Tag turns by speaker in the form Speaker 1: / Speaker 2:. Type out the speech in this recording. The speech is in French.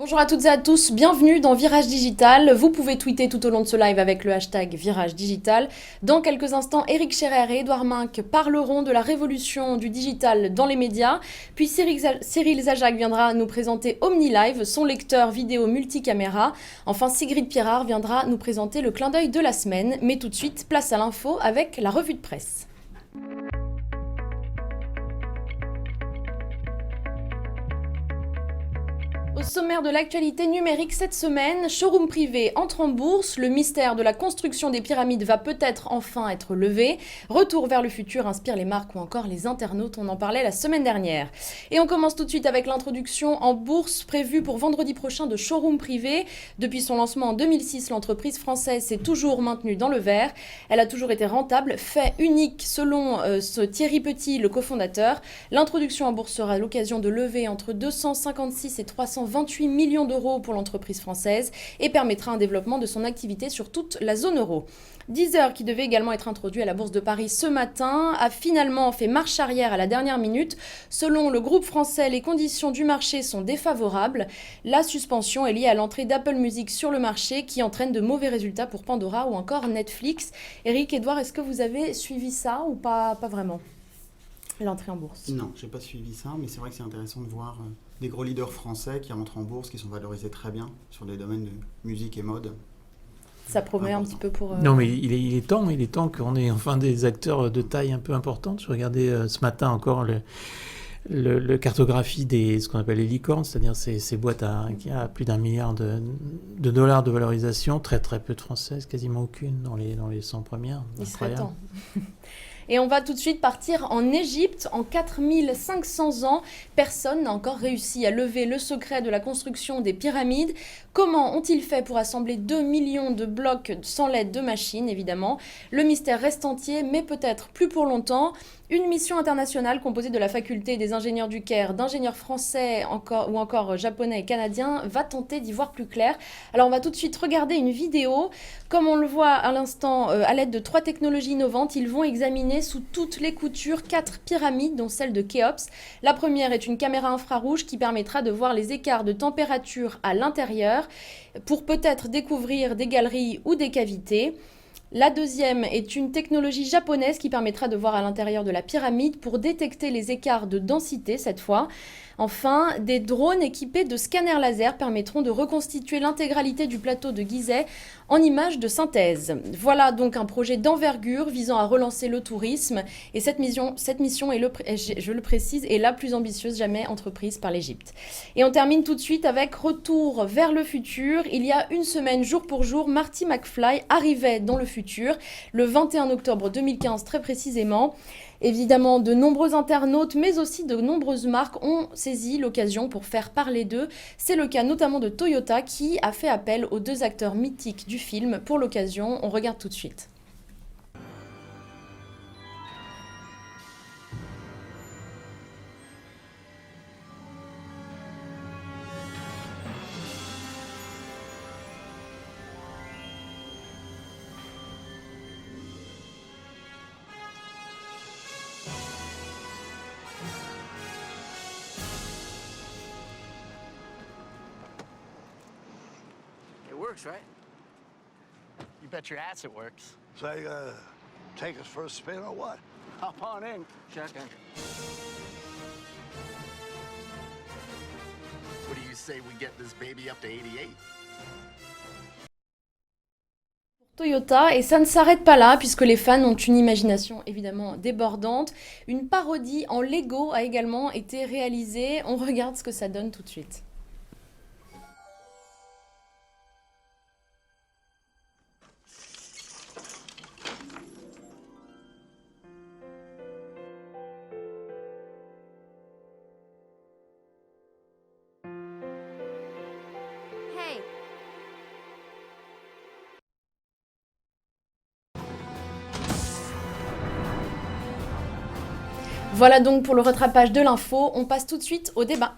Speaker 1: Bonjour à toutes et à tous, bienvenue dans Virage Digital. Vous pouvez tweeter tout au long de ce live avec le hashtag Virage Digital. Dans quelques instants, Éric Scherer et Édouard Minc parleront de la révolution du digital dans les médias. Puis Cyril Zajac viendra nous présenter OmniLive, son lecteur vidéo multicaméra. Enfin, Sigrid Pierrard viendra nous présenter le clin d'œil de la semaine. Mais tout de suite, place à l'info avec la revue de presse. Au sommaire de l'actualité numérique cette semaine, showroom privé entre en bourse, le mystère de la construction des pyramides va peut-être enfin être levé, retour vers le futur inspire les marques ou encore les internautes, on en parlait la semaine dernière. Et on commence tout de suite avec l'introduction en bourse prévue pour vendredi prochain de showroom privé. Depuis son lancement en 2006, l'entreprise française s'est toujours maintenue dans le vert, elle a toujours été rentable, fait unique selon Thierry Petit, le cofondateur. L'introduction en bourse sera l'occasion de lever entre 256 et 328 millions d'euros pour l'entreprise française et permettra un développement de son activité sur toute la zone euro. Deezer, qui devait également être introduit à la Bourse de Paris ce matin, a finalement fait marche arrière à la dernière minute. Selon le groupe français, les conditions du marché sont défavorables. La suspension est liée à l'entrée d'Apple Music sur le marché qui entraîne de mauvais résultats pour Pandora ou encore Netflix. Éric, Édouard, est-ce que vous avez suivi ça ou pas vraiment ? L'entrée en bourse.
Speaker 2: Non, j'ai pas suivi ça, mais c'est vrai que c'est intéressant de voir des gros leaders français qui rentrent en bourse, qui sont valorisés très bien sur des domaines de musique et mode.
Speaker 1: Ça promet un petit peu pour...
Speaker 3: Non, mais il est temps qu'on ait enfin des acteurs de taille un peu importante. Je regardais ce matin encore le cartographie des ce qu'on appelle les licornes, c'est-à-dire ces boîtes qui a plus d'1 milliard de dollars de valorisation, très très peu de françaises, quasiment aucune dans les 100 premières.
Speaker 1: Il serait temps. Et on va tout de suite partir en Égypte. En 4500 ans, personne n'a encore réussi à lever le secret de la construction des pyramides. Comment ont-ils fait pour assembler 2 millions de blocs sans l'aide de machines, évidemment ? Le mystère reste entier, mais peut-être plus pour longtemps. Une mission internationale composée de la faculté des ingénieurs du Caire, d'ingénieurs français ou encore japonais et canadiens va tenter d'y voir plus clair. Alors on va tout de suite regarder une vidéo. Comme on le voit à l'instant, à l'aide de 3 technologies innovantes, ils vont examiner sous toutes les coutures 4 pyramides, dont celle de Khéops. La première est une caméra infrarouge qui permettra de voir les écarts de température à l'intérieur pour peut-être découvrir des galeries ou des cavités. La deuxième est une technologie japonaise qui permettra de voir à l'intérieur de la pyramide pour détecter les écarts de densité cette fois. Enfin, des drones équipés de scanners laser permettront de reconstituer l'intégralité du plateau de Gizeh en images de synthèse. Voilà donc un projet d'envergure visant à relancer le tourisme. Et cette mission est, je le précise, est la plus ambitieuse jamais entreprise par l'Égypte. Et on termine tout de suite avec retour vers le futur. Il y a une semaine, jour pour jour, Marty McFly arrivait dans le futur, le 21 octobre 2015 très précisément. Évidemment, de nombreux internautes, mais aussi de nombreuses marques ont saisi l'occasion pour faire parler d'eux. C'est le cas notamment de Toyota qui a fait appel aux 2 acteurs mythiques du film pour l'occasion. On regarde tout de suite.
Speaker 4: It works, right? You bet your ass it works.
Speaker 5: So you gonna take us for a spin or what?
Speaker 4: Hop on in, shotgun. What do you say we get this baby up to 88?
Speaker 1: Toyota, et ça ne s'arrête pas là puisque les fans ont une imagination évidemment débordante. Une parodie en Lego a également été réalisée. On regarde ce que ça donne tout de suite. Voilà donc pour le rattrapage de l'info. On passe tout de suite au débat.